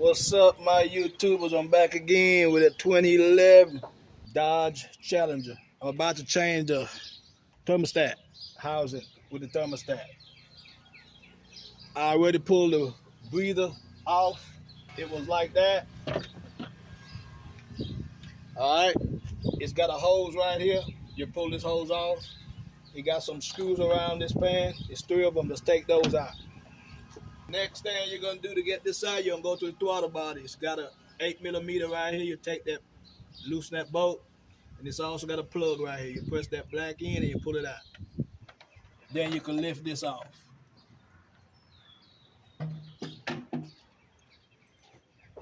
What's up, my YouTubers? I'm back again with a 2011 Dodge Challenger. I'm about to change the thermostat housing with the thermostat. I already pulled the breather off. It was like that. All right. It's got a hose right here. You pull this hose off. You got some screws around this pan. It's 3 of them. Let's take those out. Next thing you're gonna do to get this out, you're gonna go to the throttle body. It's got a 8mm right here. You take that, loosen that bolt, and it's also got a plug right here. You press that black in and you pull it out. Then you can lift this off.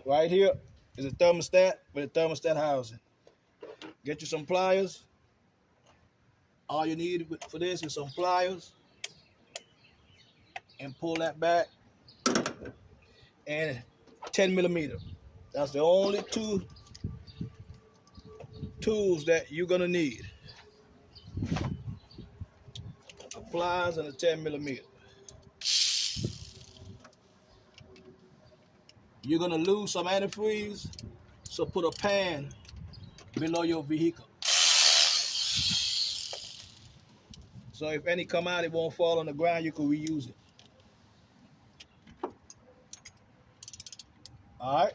Right here is a thermostat with a thermostat housing. Get you some pliers. All you need for this is some pliers, and pull that back, and 10mm. That's the only two tools that you're gonna need. A pliers and a 10mm. You're gonna lose some antifreeze, so put a pan below your vehicle. So if any come out, it won't fall on the ground, you can reuse it. All right.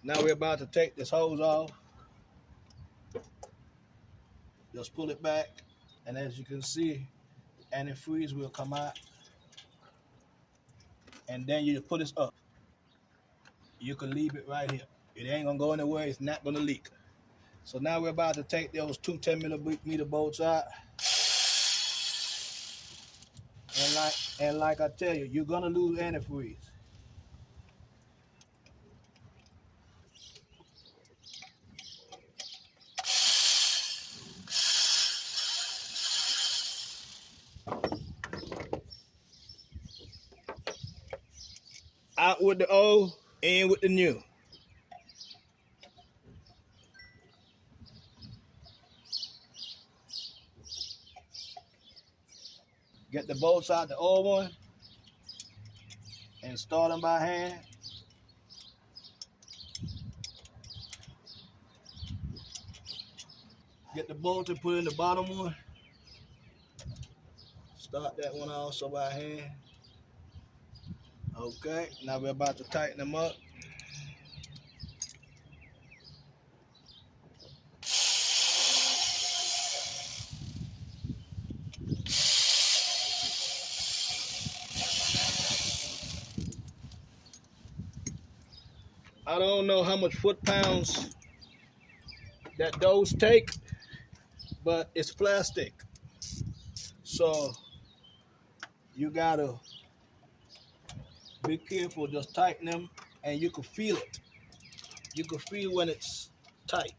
Now we're about to take this hose off. Just pull it back, and as you can see, antifreeze will come out. And then you put this up. You can leave it right here. It ain't gonna go anywhere, it's not gonna leak. So now we're about to take those two 10mm bolts out. And like I tell you, you're gonna lose antifreeze. Out with the old, in with the new. Get the bolts out the old one and start them by hand. Get the bolt and put in the bottom one. Start that one also by hand. Okay, now we're about to tighten them up. I don't know how much foot-pounds that those take, but it's plastic. So you gotta be careful, just tighten them, and you can feel it. You can feel when it's tight.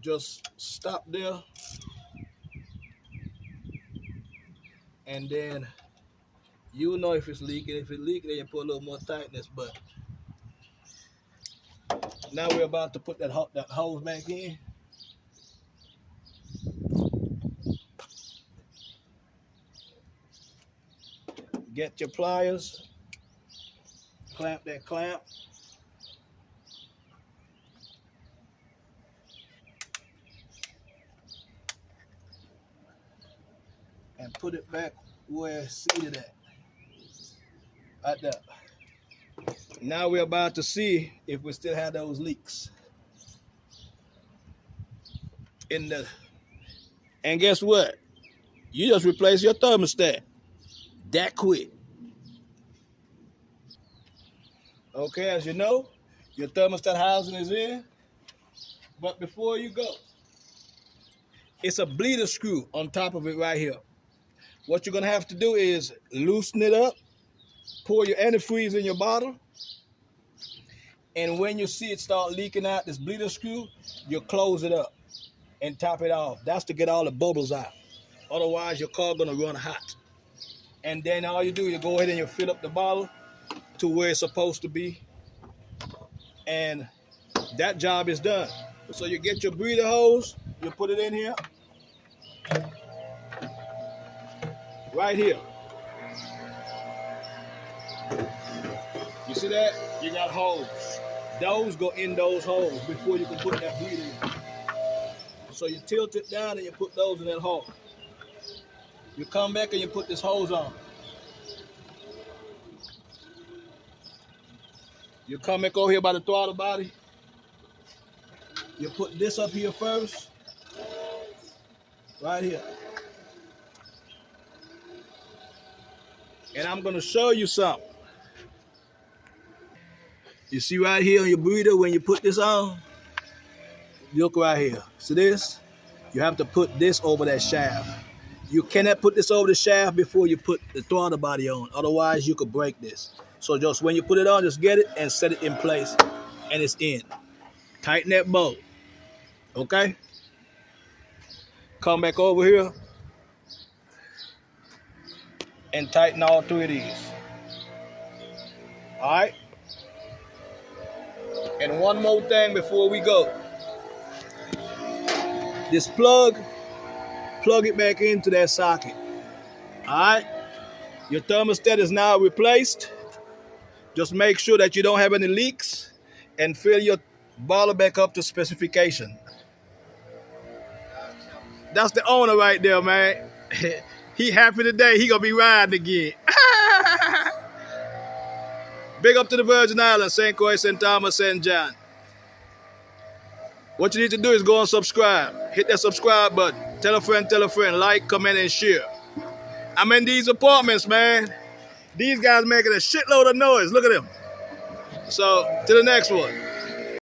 Just stop there, and then you know if it's leaking. If it's leaking, then you put a little more tightness. But now we're about to put that hose back in. Get your pliers, clamp that clamp, and put it back where it's seated at, right there. Now we're about to see if we still have those leaks in the, and guess what? You just replace your thermostat that quick. Okay, as you know, your thermostat housing is in, but before you go, it's a bleeder screw on top of it right here. What you're gonna have to do is loosen it up, pour your antifreeze in your bottle, and when you see it start leaking out this bleeder screw, you close it up and top it off. That's to get all the bubbles out. Otherwise, your car gonna run hot. And then all you do, you go ahead and you fill up the bottle to where it's supposed to be, and that job is done. So you get your breather hose, you put it in here, right here. You see that? You got holes. Those go in those holes before you can put that bleeder in. So you tilt it down and you put those in that hole. You come back and you put this hose on. You come back over here by the throttle body. You put this up here first. Right here. And I'm going to show you something. You see right here on your breeder when you put this on? Look right here. See this? You have to put this over that shaft. You cannot put this over the shaft before you put the throttle body on. Otherwise, you could break this. So just when you put it on, just get it and set it in place. And it's in. Tighten that bolt. Okay? Come back over here. And tighten all three of these. All right? And one more thing before we go. This plug it back into that socket. All right? Your thermostat is now replaced. Just make sure that you don't have any leaks and fill your boiler back up to specification. That's the owner right there, man. He happy today. He gonna be riding again. Big up to the Virgin Islands, St. Croix, St. Thomas, St. John. What you need to do is go and subscribe. Hit that subscribe button. Tell a friend, like, comment, and share. I'm in these apartments, man. These guys making a shitload of noise. Look at them. So, to the next one.